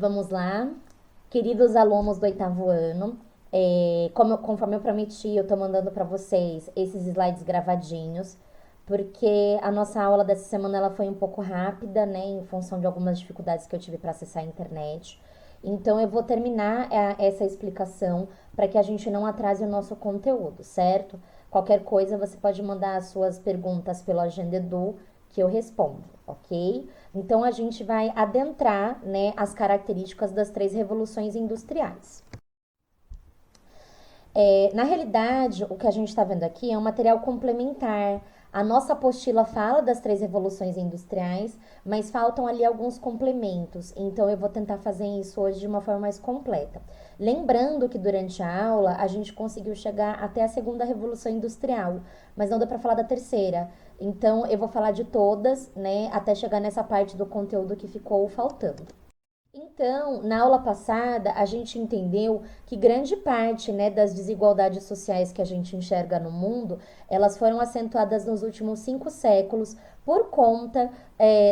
Vamos lá, queridos alunos do oitavo ano, conforme eu prometi, eu tô mandando para vocês esses slides gravadinhos, porque a nossa aula dessa semana ela foi um pouco rápida, né, em função de algumas dificuldades que eu tive para acessar a internet. Então eu vou terminar essa explicação para que a gente não atrase o nosso conteúdo, certo? Qualquer coisa você pode mandar as suas perguntas pelo Agenda Edu que eu respondo, ok? Então a gente vai adentrar, né, as características das três revoluções industriais. Na realidade, o que a gente está vendo aqui é um material complementar. A nossa apostila fala das três revoluções industriais, mas faltam ali alguns complementos. Então, eu vou tentar fazer isso hoje de uma forma mais completa. Lembrando que durante a aula a gente conseguiu chegar até a segunda revolução industrial, mas não deu para falar da terceira. Então, eu vou falar de todas, né, até chegar nessa parte do conteúdo que ficou faltando. Então, na aula passada, a gente entendeu que grande parte, né, das desigualdades sociais que a gente enxerga no mundo, elas foram acentuadas nos últimos 5 séculos por conta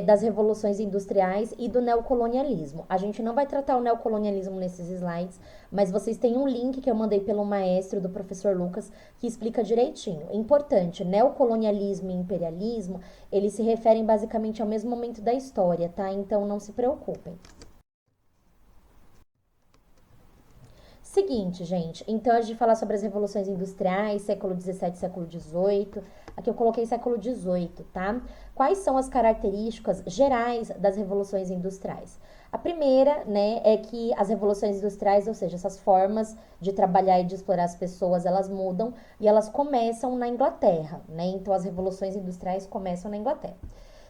das revoluções industriais e do neocolonialismo. A gente não vai tratar o neocolonialismo nesses slides, mas vocês têm um link que eu mandei pelo maestro do professor Lucas que explica direitinho. Importante, neocolonialismo e imperialismo, eles se referem basicamente ao mesmo momento da história, tá? Então não se preocupem. Seguinte, gente, então a gente falar sobre as revoluções industriais, século XVII, século XVIII. Aqui eu coloquei século XVIII, tá? Quais são as características gerais das revoluções industriais? A primeira, né, é que as revoluções industriais, ou seja, essas formas de trabalhar e de explorar as pessoas, elas mudam e elas começam na Inglaterra, né? Então as revoluções industriais começam na Inglaterra.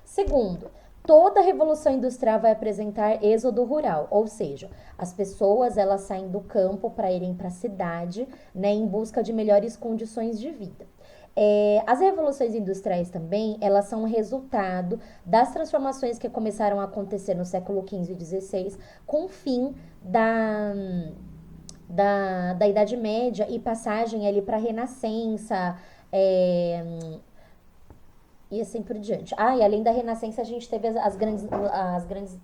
Segundo, toda revolução industrial vai apresentar êxodo rural, ou seja, as pessoas elas saem do campo para irem para a cidade, né, em busca de melhores condições de vida. As revoluções industriais também, elas são resultado das transformações que começaram a acontecer no século XV e XVI, com o fim da Idade Média e passagem ali para a Renascença, é, e assim por diante. E além da Renascença, a gente teve as grandes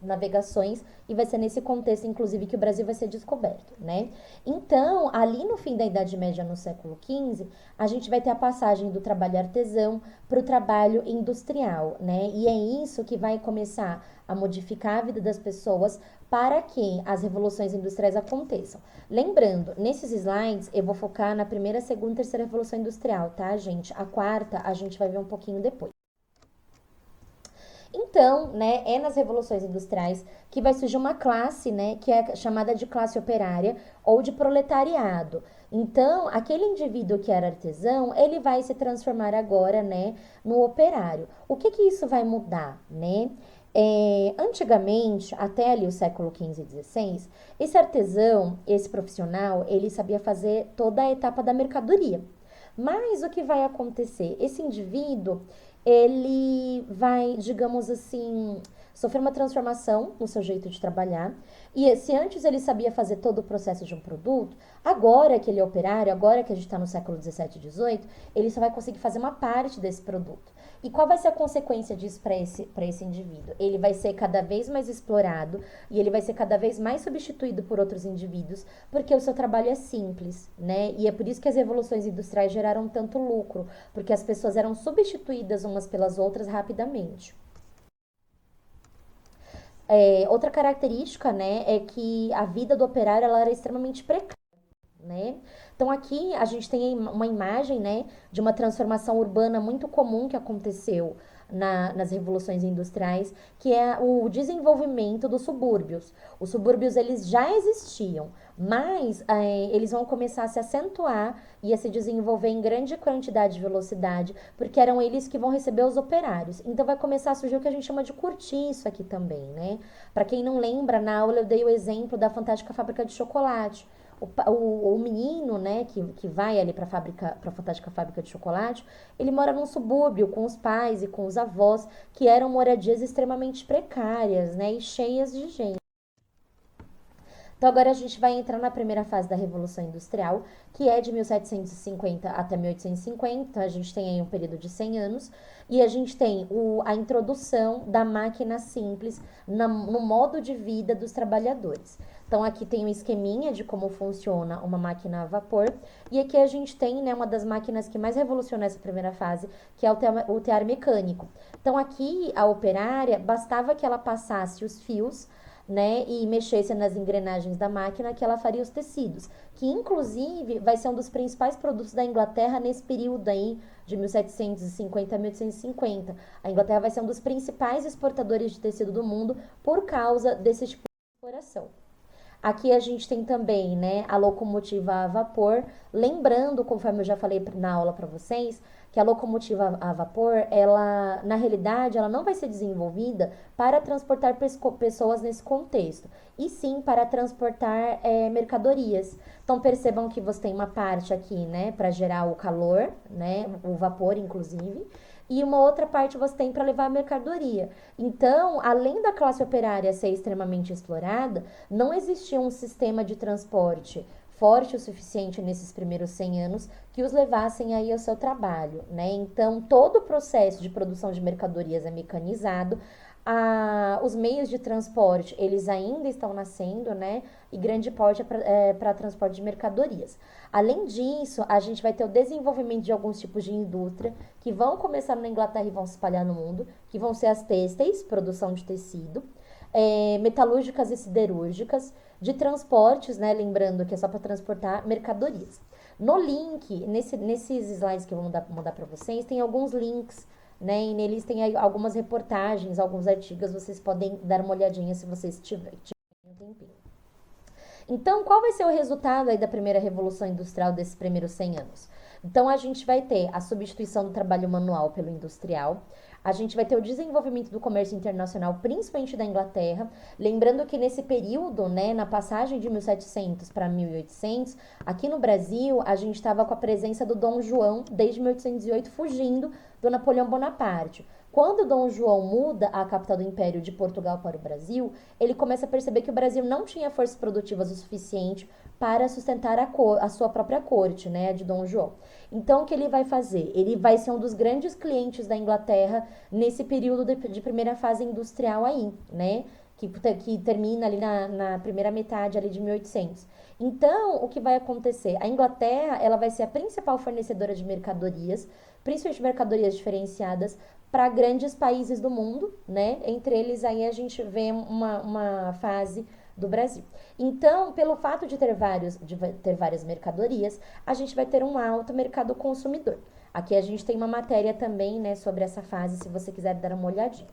navegações, e vai ser nesse contexto, inclusive, que o Brasil vai ser descoberto, né? Então, ali no fim da Idade Média, no século XV, a gente vai ter a passagem do trabalho artesão para o trabalho industrial, né? E é isso que vai começar a modificar a vida das pessoas para que as revoluções industriais aconteçam. Lembrando, nesses slides eu vou focar na primeira, segunda e terceira revolução industrial, tá, gente? A quarta a gente vai ver um pouquinho depois. Então, né, é nas revoluções industriais que vai surgir uma classe, né, que é chamada de classe operária ou de proletariado. Então, aquele indivíduo que era artesão, ele vai se transformar agora, né, no operário. O que isso vai mudar, né? Antigamente, até ali o século XV e XVI, esse artesão, esse profissional, ele sabia fazer toda a etapa da mercadoria. Mas o que vai acontecer? Esse indivíduo, ele vai, digamos assim, sofrer uma transformação no seu jeito de trabalhar. E se antes ele sabia fazer todo o processo de um produto, agora que ele é operário, agora que a gente está no século XVII e XVIII, ele só vai conseguir fazer uma parte desse produto. E qual vai ser a consequência disso para esse indivíduo? Ele vai ser cada vez mais explorado e ele vai ser cada vez mais substituído por outros indivíduos, porque o seu trabalho é simples, né? E é por isso que as revoluções industriais geraram tanto lucro, porque as pessoas eram substituídas umas pelas outras rapidamente. Outra característica, né, é que a vida do operário ela era extremamente precária, né? Então aqui a gente tem uma imagem, né, de uma transformação urbana muito comum que aconteceu nas revoluções industriais, que é o desenvolvimento dos subúrbios. Os subúrbios eles já existiam, mas eles vão começar a se acentuar e a se desenvolver em grande quantidade de velocidade, porque eram eles que vão receber os operários. Então vai começar a surgir o que a gente chama de cortiço aqui também, né? Para quem não lembra, na aula eu dei o exemplo da Fantástica Fábrica de Chocolate. O menino, né, que vai ali para a fantástica fábrica de chocolate, ele mora num subúrbio com os pais e com os avós, que eram moradias extremamente precárias, né, e cheias de gente. Então agora a gente vai entrar na primeira fase da Revolução Industrial, que é de 1750 até 1850. Então a gente tem aí um período de 100 anos e a gente tem a introdução da máquina simples no modo de vida dos trabalhadores. Então aqui tem um esqueminha de como funciona uma máquina a vapor e aqui a gente tem, né, uma das máquinas que mais revolucionou essa primeira fase, que é o tear mecânico. Então aqui a operária bastava que ela passasse os fios, né, e mexesse nas engrenagens da máquina, que ela faria os tecidos, que inclusive vai ser um dos principais produtos da Inglaterra nesse período aí de 1750 a 1850. A Inglaterra vai ser um dos principais exportadores de tecido do mundo por causa desse tipo de exploração. Aqui a gente tem também, né, a locomotiva a vapor, lembrando, conforme eu já falei na aula para vocês, que a locomotiva a vapor, ela, na realidade, ela não vai ser desenvolvida para transportar pessoas nesse contexto, e sim para transportar mercadorias. Então percebam que você tem uma parte aqui, né, para gerar o calor, né, o vapor, inclusive, e uma outra parte você tem para levar a mercadoria. Então, além da classe operária ser extremamente explorada, não existia um sistema de transporte forte o suficiente nesses primeiros 100 anos que os levassem aí ao seu trabalho, né? Então, todo o processo de produção de mercadorias é mecanizado, os meios de transporte, eles ainda estão nascendo, né? E grande parte é para transporte de mercadorias. Além disso, a gente vai ter o desenvolvimento de alguns tipos de indústria que vão começar na Inglaterra e vão se espalhar no mundo, que vão ser as têxteis, produção de tecido, metalúrgicas e siderúrgicas, de transportes, né? Lembrando que é só para transportar mercadorias. No link, nesses slides que eu vou mandar para vocês, tem alguns links, né? E neles tem algumas reportagens, alguns artigos, vocês podem dar uma olhadinha se vocês tiverem um tempinho. Então, qual vai ser o resultado aí da primeira revolução industrial desses primeiros 100 anos? Então, a gente vai ter a substituição do trabalho manual pelo industrial, a gente vai ter o desenvolvimento do comércio internacional, principalmente da Inglaterra. Lembrando que nesse período, né, na passagem de 1700 para 1800, aqui no Brasil, a gente estava com a presença do Dom João, desde 1808, fugindo do Napoleão Bonaparte. Quando Dom João muda a capital do Império de Portugal para o Brasil, ele começa a perceber que o Brasil não tinha forças produtivas o suficiente para sustentar a sua própria corte, né, a de Dom João. Então, o que ele vai fazer? Ele vai ser um dos grandes clientes da Inglaterra nesse período de primeira fase industrial aí, né, que termina ali na primeira metade ali de 1800. Então, o que vai acontecer? A Inglaterra, ela vai ser a principal fornecedora de mercadorias, principalmente mercadorias diferenciadas, para grandes países do mundo, né? Entre eles aí a gente vê uma fase do Brasil. Então, pelo fato de ter várias mercadorias, a gente vai ter um alto mercado consumidor. Aqui a gente tem uma matéria também, né, sobre essa fase, se você quiser dar uma olhadinha.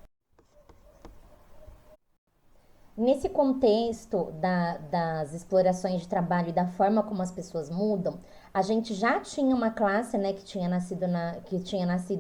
Nesse contexto das explorações de trabalho e da forma como as pessoas mudam, a gente já tinha uma classe, né, que tinha nascido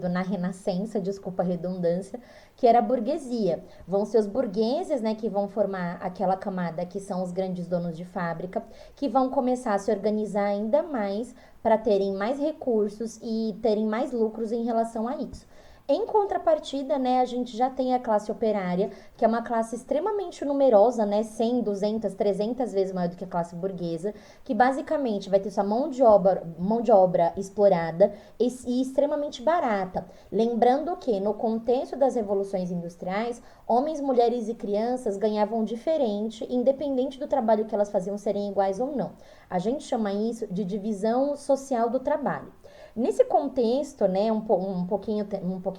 na Renascença, desculpa a redundância, que era a burguesia. Vão ser os burgueses, né, que vão formar aquela camada que são os grandes donos de fábrica, que vão começar a se organizar ainda mais para terem mais recursos e terem mais lucros em relação a isso. Em contrapartida, né, a gente já tem a classe operária, que é uma classe extremamente numerosa, né, 100, 200, 300 vezes maior do que a classe burguesa, que basicamente vai ter sua mão de obra explorada e extremamente barata. Lembrando que, no contexto das revoluções industriais, homens, mulheres e crianças ganhavam diferente, independente do trabalho que elas faziam serem iguais ou não. A gente chama isso de divisão social do trabalho. Nesse contexto, né, um pouquinho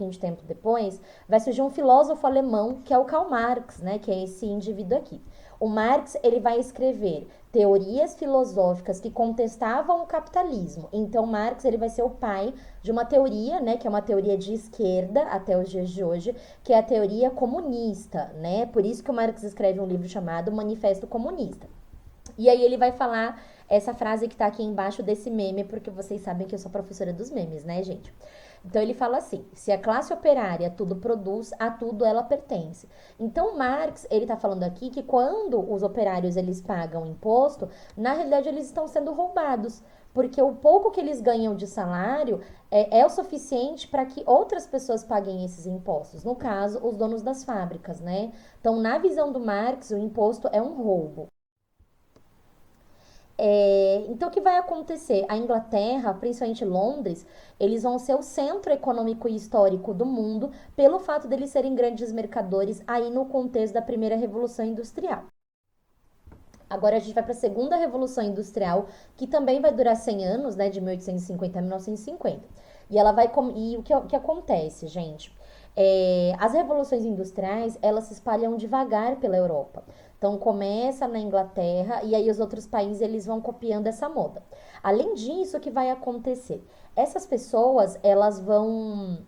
de tempo depois, vai surgir um filósofo alemão, que é o Karl Marx, né, que é esse indivíduo aqui. O Marx, ele vai escrever teorias filosóficas que contestavam o capitalismo. Então, Marx, ele vai ser o pai de uma teoria, né, que é uma teoria de esquerda até os dias de hoje, que é a teoria comunista, né? Por isso que o Marx escreve um livro chamado Manifesto Comunista. E aí ele vai falar essa frase que tá aqui embaixo desse meme, porque vocês sabem que eu sou professora dos memes, né, gente? Então ele fala assim: se a classe operária tudo produz, a tudo ela pertence. Então Marx, ele tá falando aqui que quando os operários eles pagam imposto, na realidade eles estão sendo roubados, porque o pouco que eles ganham de salário é o suficiente para que outras pessoas paguem esses impostos. No caso, os donos das fábricas, né? Então, na visão do Marx, o imposto é um roubo. Então, o que vai acontecer? A Inglaterra, principalmente Londres, eles vão ser o centro econômico e histórico do mundo pelo fato deles serem grandes mercadores aí no contexto da primeira Revolução Industrial. Agora a gente vai para a segunda Revolução Industrial, que também vai durar 100 anos, né, de 1850 a 1950. E ela vai e o que acontece, gente? As revoluções industriais, elas se espalham devagar pela Europa. Então começa na Inglaterra e aí os outros países eles vão copiando essa moda. Além disso, o que vai acontecer? Essas pessoas, elas vão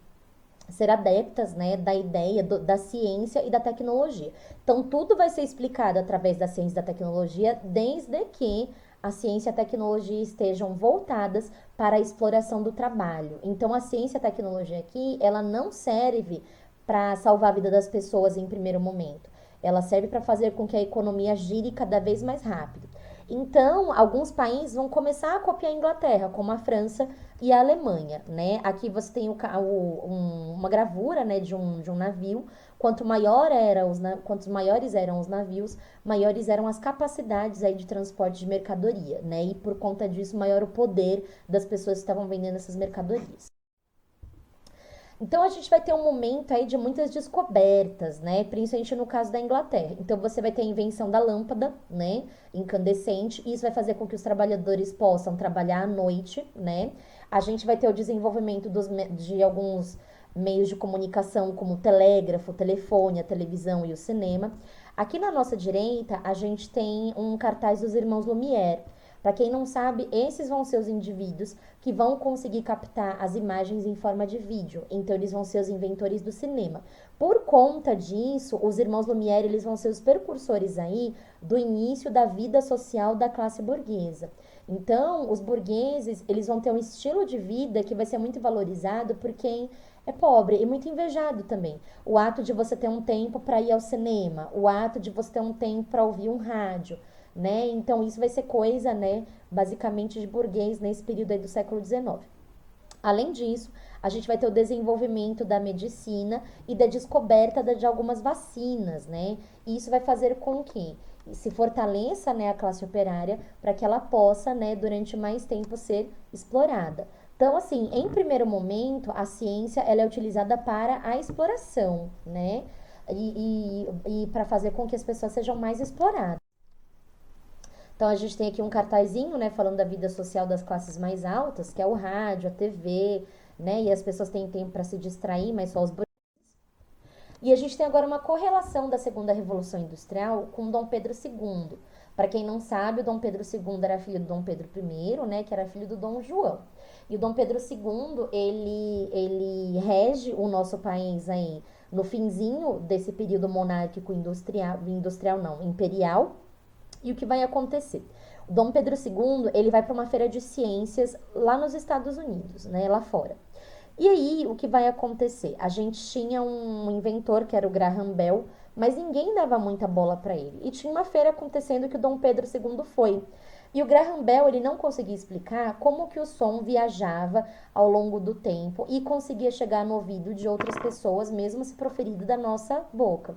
ser adeptas, né, da ideia da ciência e da tecnologia. Então, tudo vai ser explicado através da ciência e da tecnologia, desde que a ciência e a tecnologia estejam voltadas para a exploração do trabalho. Então, a ciência e a tecnologia aqui, ela não serve para salvar a vida das pessoas em primeiro momento. Ela serve para fazer com que a economia gire cada vez mais rápido. Então, alguns países vão começar a copiar a Inglaterra, como a França e a Alemanha, né? Aqui você tem uma gravura, né, de um navio. Quantos maiores eram os navios, maiores eram as capacidades aí de transporte de mercadoria, né? E por conta disso, maior o poder das pessoas que estavam vendendo essas mercadorias. Então a gente vai ter um momento aí de muitas descobertas, né? Principalmente no caso da Inglaterra. Então você vai ter a invenção da lâmpada, né? Incandescente. Isso vai fazer com que os trabalhadores possam trabalhar à noite, né? A gente vai ter o desenvolvimento de alguns meios de comunicação, como o telégrafo, o telefone, a televisão e o cinema. Aqui na nossa direita, a gente tem um cartaz dos irmãos Lumière. Para quem não sabe, esses vão ser os indivíduos que vão conseguir captar as imagens em forma de vídeo. Então, eles vão ser os inventores do cinema. Por conta disso, os irmãos Lumière, eles vão ser os precursores aí do início da vida social da classe burguesa. Então, os burgueses, eles vão ter um estilo de vida que vai ser muito valorizado por quem é pobre e muito invejado também. O ato de você ter um tempo para ir ao cinema, o ato de você ter um tempo para ouvir um rádio, né? Então isso vai ser coisa, né, basicamente de burguês nesse período aí do século XIX. Além disso, a gente vai ter o desenvolvimento da medicina e da descoberta de algumas vacinas, né? E isso vai fazer com que se fortaleça, né, a classe operária para que ela possa, né, durante mais tempo ser explorada. Então, assim, em primeiro momento, a ciência ela é utilizada para a exploração, né? E para fazer com que as pessoas sejam mais exploradas. Então a gente tem aqui um cartazinho, né, falando da vida social das classes mais altas, que é o rádio, a TV, né, e as pessoas têm tempo para se distrair, mas só os e a gente tem agora uma correlação da Segunda Revolução Industrial com Dom Pedro II. Para quem não sabe, o Dom Pedro II era filho do Dom Pedro I, né, que era filho do Dom João. E o Dom Pedro II, ele rege o nosso país aí no finzinho desse período monárquico industrial não, imperial. E o que vai acontecer? O Dom Pedro II, ele vai para uma feira de ciências lá nos Estados Unidos, né, lá fora. E aí, o que vai acontecer? A gente tinha um inventor que era o Graham Bell, mas ninguém dava muita bola para ele. E tinha uma feira acontecendo que o Dom Pedro II foi. E o Graham Bell, ele não conseguia explicar como que o som viajava ao longo do tempo e conseguia chegar no ouvido de outras pessoas, mesmo se proferido da nossa boca.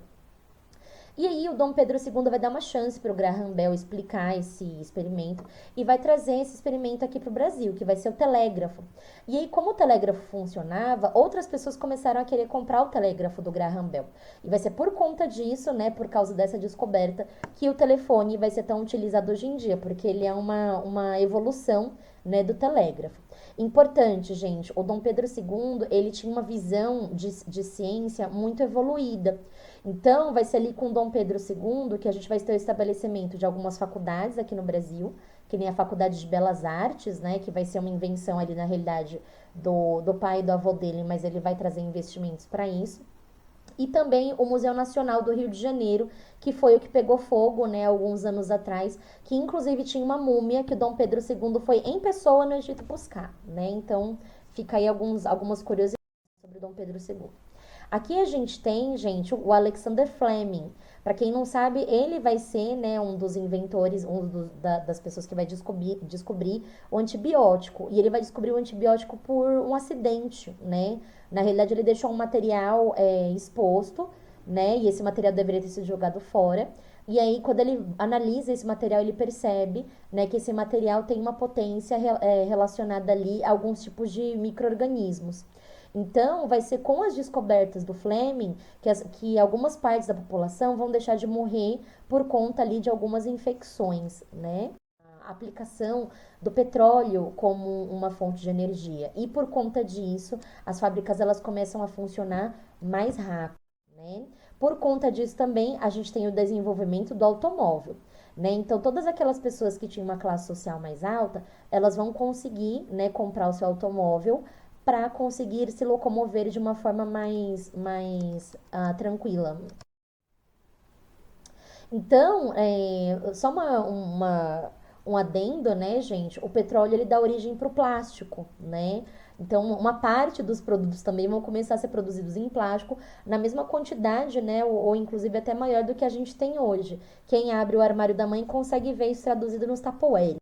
E aí o Dom Pedro II vai dar uma chance para o Graham Bell explicar esse experimento e vai trazer esse experimento aqui para o Brasil, que vai ser o telégrafo. E aí, como o telégrafo funcionava, outras pessoas começaram a querer comprar o telégrafo do Graham Bell. E vai ser por conta disso, né, por causa dessa descoberta, que o telefone vai ser tão utilizado hoje em dia, porque ele é uma evolução, né, do telégrafo. Importante, gente, o Dom Pedro II, ele tinha uma visão de ciência muito evoluída. Então, vai ser ali com Dom Pedro II que a gente vai ter o estabelecimento de algumas faculdades aqui no Brasil, que nem a Faculdade de Belas Artes, né, que vai ser uma invenção ali na realidade do pai e do avô dele, mas ele vai trazer investimentos para isso. E também o Museu Nacional do Rio de Janeiro, que foi o que pegou fogo, né, alguns anos atrás, que inclusive tinha uma múmia que o Dom Pedro II foi em pessoa no Egito buscar, né? Então, fica aí algumas curiosidades sobre o Dom Pedro II. Aqui a gente tem, gente, o Alexander Fleming. Para quem não sabe, ele vai ser, né, um dos inventores, das pessoas que vai descobrir o antibiótico. E ele vai descobrir o antibiótico por um acidente, né? Na realidade, ele deixou um material exposto né? E esse material deveria ter sido jogado fora. E aí, quando ele analisa esse material, ele percebe, né, que esse material tem uma potência relacionada ali a alguns tipos de micro-organismos. Então, vai ser com as descobertas do Fleming que algumas partes da população vão deixar de morrer por conta ali de algumas infecções, né? A aplicação do petróleo como uma fonte de energia. E por conta disso, as fábricas elas começam a funcionar mais rápido, né? Por conta disso também, a gente tem o desenvolvimento do automóvel, né? Então, todas aquelas pessoas que tinham uma classe social mais alta, elas vão conseguir, né, comprar o seu automóvel para conseguir se locomover de uma forma mais tranquila. Então, só um adendo, né, gente? O petróleo ele dá origem para o plástico, né? Então, uma parte dos produtos também vão começar a ser produzidos em plástico na mesma quantidade, né? Ou inclusive até maior do que a gente tem hoje. Quem abre o armário da mãe consegue ver isso traduzido nos Tupperware.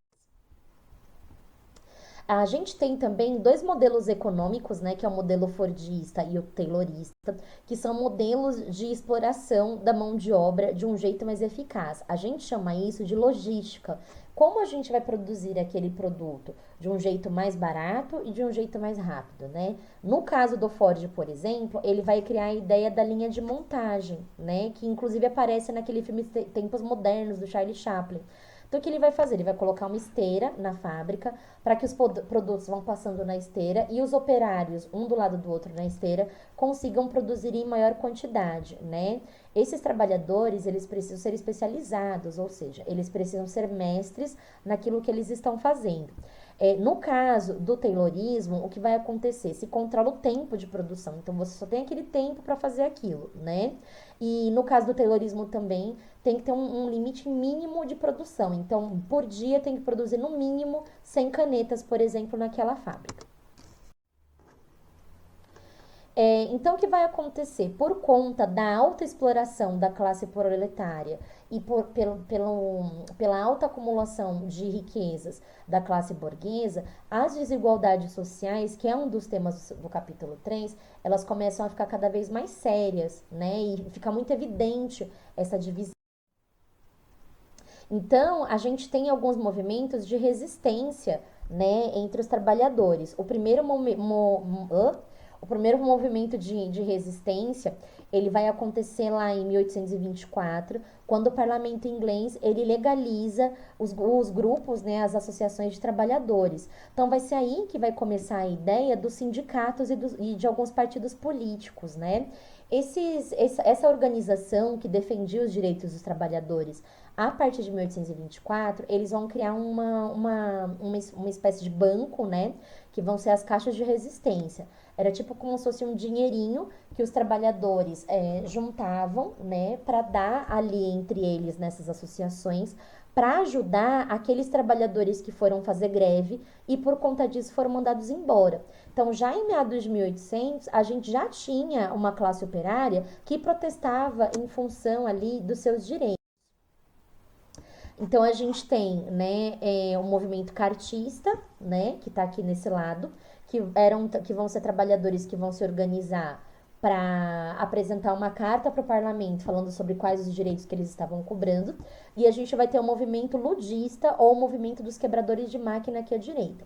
A gente tem também dois modelos econômicos, né, que é o modelo fordista e o taylorista, que são modelos de exploração da mão de obra de um jeito mais eficaz. A gente chama isso de logística. Como a gente vai produzir aquele produto de um jeito mais barato e de um jeito mais rápido, né? No caso do Ford, por exemplo, ele vai criar a ideia da linha de montagem, né, que inclusive aparece naquele filme Tempos Modernos do Charlie Chaplin. Então, o que ele vai fazer? Ele vai colocar uma esteira na fábrica para que os produtos vão passando na esteira e os operários, um do lado do outro na esteira, consigam produzir em maior quantidade, né? Esses trabalhadores, eles precisam ser especializados, ou seja, eles precisam ser mestres naquilo que eles estão fazendo. No caso do Taylorismo, o que vai acontecer? Se controla o tempo de produção, então você só tem aquele tempo para fazer aquilo, né? E no caso do Taylorismo também, tem que ter um limite mínimo de produção. Então, por dia tem que produzir no mínimo 100 canetas, por exemplo, naquela fábrica. Então, o que vai acontecer? Por conta da alta exploração da classe proletária e pela alta acumulação de riquezas da classe burguesa, as desigualdades sociais, que é um dos temas do capítulo 3, elas começam a ficar cada vez mais sérias, né? E fica muito evidente essa divisão. Então, a gente tem alguns movimentos de resistência, né, entre os trabalhadores. O primeiro movimento de resistência, ele vai acontecer lá em 1824, quando o parlamento inglês, ele legaliza os grupos, né, as associações de trabalhadores. Então, vai ser aí que vai começar a ideia dos sindicatos e de alguns partidos políticos, né? Essa organização que defendia os direitos dos trabalhadores a partir de 1824, eles vão criar uma espécie de banco, né? Que vão ser as caixas de resistência. Era tipo como se fosse um dinheirinho que os trabalhadores juntavam, né? Para dar ali entre eles, nessas associações, para ajudar aqueles trabalhadores que foram fazer greve e por conta disso foram mandados embora. Então, já em meados de 1800, a gente já tinha uma classe operária que protestava em função ali dos seus direitos. Então a gente tem, né, o movimento cartista, né, que está aqui nesse lado, que vão ser trabalhadores que vão se organizar para apresentar uma carta para o parlamento falando sobre quais os direitos que eles estavam cobrando. E a gente vai ter o movimento ludista ou o movimento dos quebradores de máquina aqui à direita.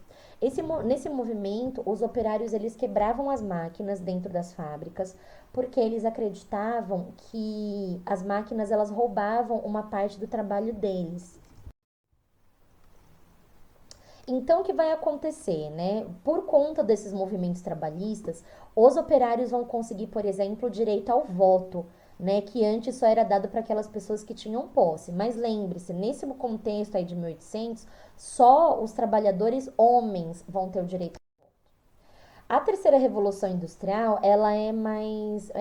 Nesse movimento, os operários eles quebravam as máquinas dentro das fábricas porque eles acreditavam que as máquinas elas roubavam uma parte do trabalho deles. Então, o que vai acontecer, né? Por conta desses movimentos trabalhistas, os operários vão conseguir, por exemplo, o direito ao voto, né? Que antes só era dado para aquelas pessoas que tinham posse. Mas lembre-se, nesse contexto aí de 1800, só os trabalhadores homens vão ter o direito. A terceira revolução industrial, ela é mais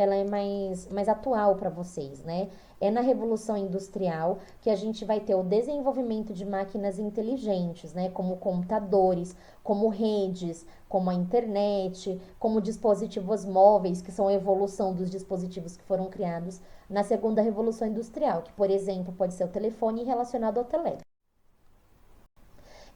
atual para vocês, né? É na revolução industrial que a gente vai ter o desenvolvimento de máquinas inteligentes, né? Como computadores, como redes, como a internet, como dispositivos móveis, que são a evolução dos dispositivos que foram criados na segunda revolução industrial, que, por exemplo, pode ser o telefone relacionado ao telégrafo.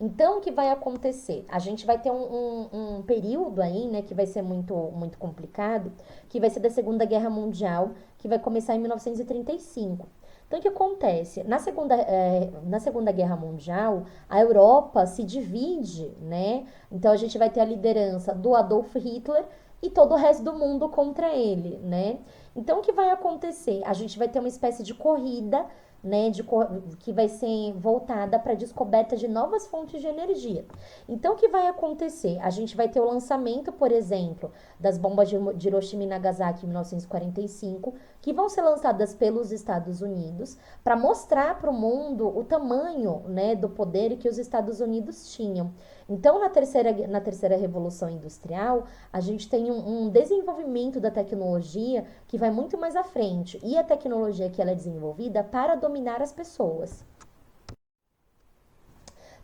Então, o que vai acontecer? A gente vai ter um período aí, né, que vai ser muito complicado, que vai ser da Segunda Guerra Mundial, que vai começar em 1935. Então, o que acontece? Na Segunda Guerra Mundial, a Europa se divide, né? Então, a gente vai ter a liderança do Adolf Hitler e todo o resto do mundo contra ele, né? Então, o que vai acontecer? A gente vai ter uma espécie de corrida, né, que vai ser voltada para a descoberta de novas fontes de energia. Então, o que vai acontecer? A gente vai ter o lançamento, por exemplo, das bombas de Hiroshima e Nagasaki em 1945, que vão ser lançadas pelos Estados Unidos para mostrar para o mundo o tamanho, né, do poder que os Estados Unidos tinham. Então, na terceira Revolução Industrial, a gente tem um desenvolvimento da tecnologia que vai muito mais à frente. E a tecnologia que ela é desenvolvida para dominar as pessoas.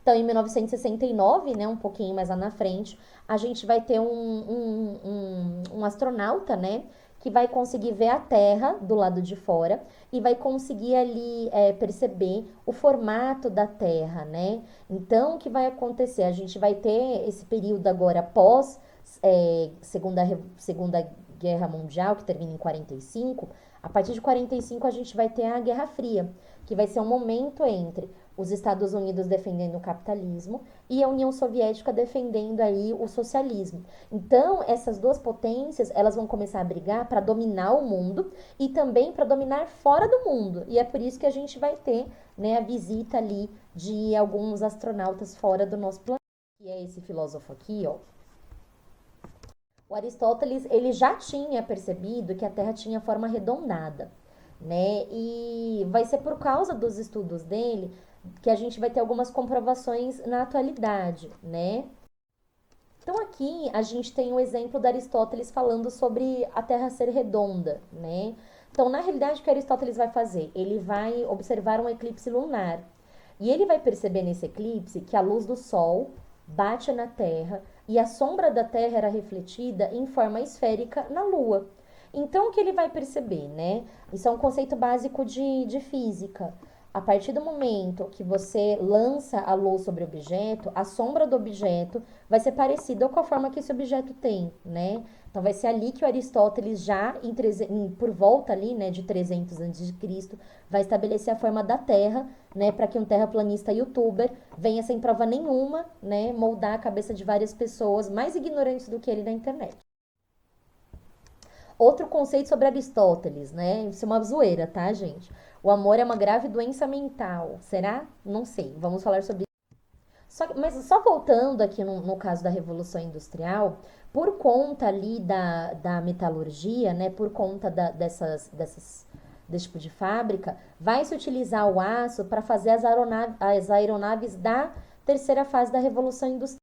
Então, em 1969, né, um pouquinho mais lá na frente, a gente vai ter um astronauta, né, que vai conseguir ver a Terra do lado de fora e vai conseguir ali perceber o formato da Terra, né? Então, o que vai acontecer? A gente vai ter esse período agora pós Segunda Guerra Mundial, que termina em 45. A partir de 45 a gente vai ter a Guerra Fria, que vai ser um momento entre os Estados Unidos defendendo o capitalismo e a União Soviética defendendo aí o socialismo. Então, essas duas potências, elas vão começar a brigar para dominar o mundo e também para dominar fora do mundo. E é por isso que a gente vai ter, né, a visita ali de alguns astronautas fora do nosso planeta. E é esse filósofo aqui, ó. O Aristóteles, ele já tinha percebido que a Terra tinha forma arredondada, né? E vai ser por causa dos estudos dele que a gente vai ter algumas comprovações na atualidade, né? Então aqui a gente tem o exemplo da Aristóteles falando sobre a Terra ser redonda, né? Então, na realidade, o que Aristóteles vai fazer? Ele vai observar um eclipse lunar. E ele vai perceber nesse eclipse que a luz do Sol bate na Terra e a sombra da Terra era refletida em forma esférica na Lua. Então, o que ele vai perceber, né? Isso é um conceito básico de física. A partir do momento que você lança a luz sobre o objeto, a sombra do objeto vai ser parecida com a forma que esse objeto tem, né? Então vai ser ali que o Aristóteles já por volta ali, né, de 300 a.C., vai estabelecer a forma da Terra, né, para que um terraplanista youtuber venha sem prova nenhuma, né, moldar a cabeça de várias pessoas mais ignorantes do que ele na internet. Outro conceito sobre Aristóteles, né? Isso é uma zoeira, tá, gente? O amor é uma grave doença mental. Será? Não sei. Vamos falar sobre isso. Mas só voltando aqui no caso da Revolução Industrial, por conta ali da metalurgia, né? Por conta desse tipo de fábrica, vai se utilizar o aço para fazer as aeronaves da terceira fase da Revolução Industrial.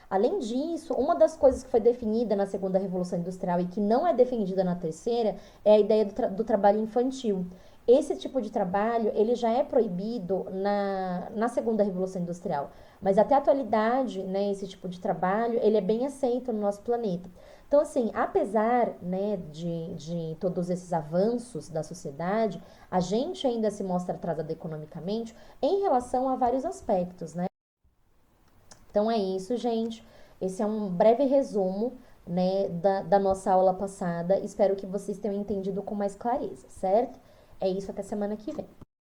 Além disso, uma das coisas que foi definida na segunda Revolução Industrial e que não é defendida na terceira é a ideia do trabalho infantil. Esse tipo de trabalho, ele já é proibido na segunda Revolução Industrial. Mas até a atualidade, né, esse tipo de trabalho, ele é bem aceito no nosso planeta. Então, assim, apesar, né, de todos esses avanços da sociedade, a gente ainda se mostra atrasado economicamente em relação a vários aspectos, né? Então é isso, gente. Esse é um breve resumo, né, da nossa aula passada. Espero que vocês tenham entendido com mais clareza, certo? É isso, até semana que vem.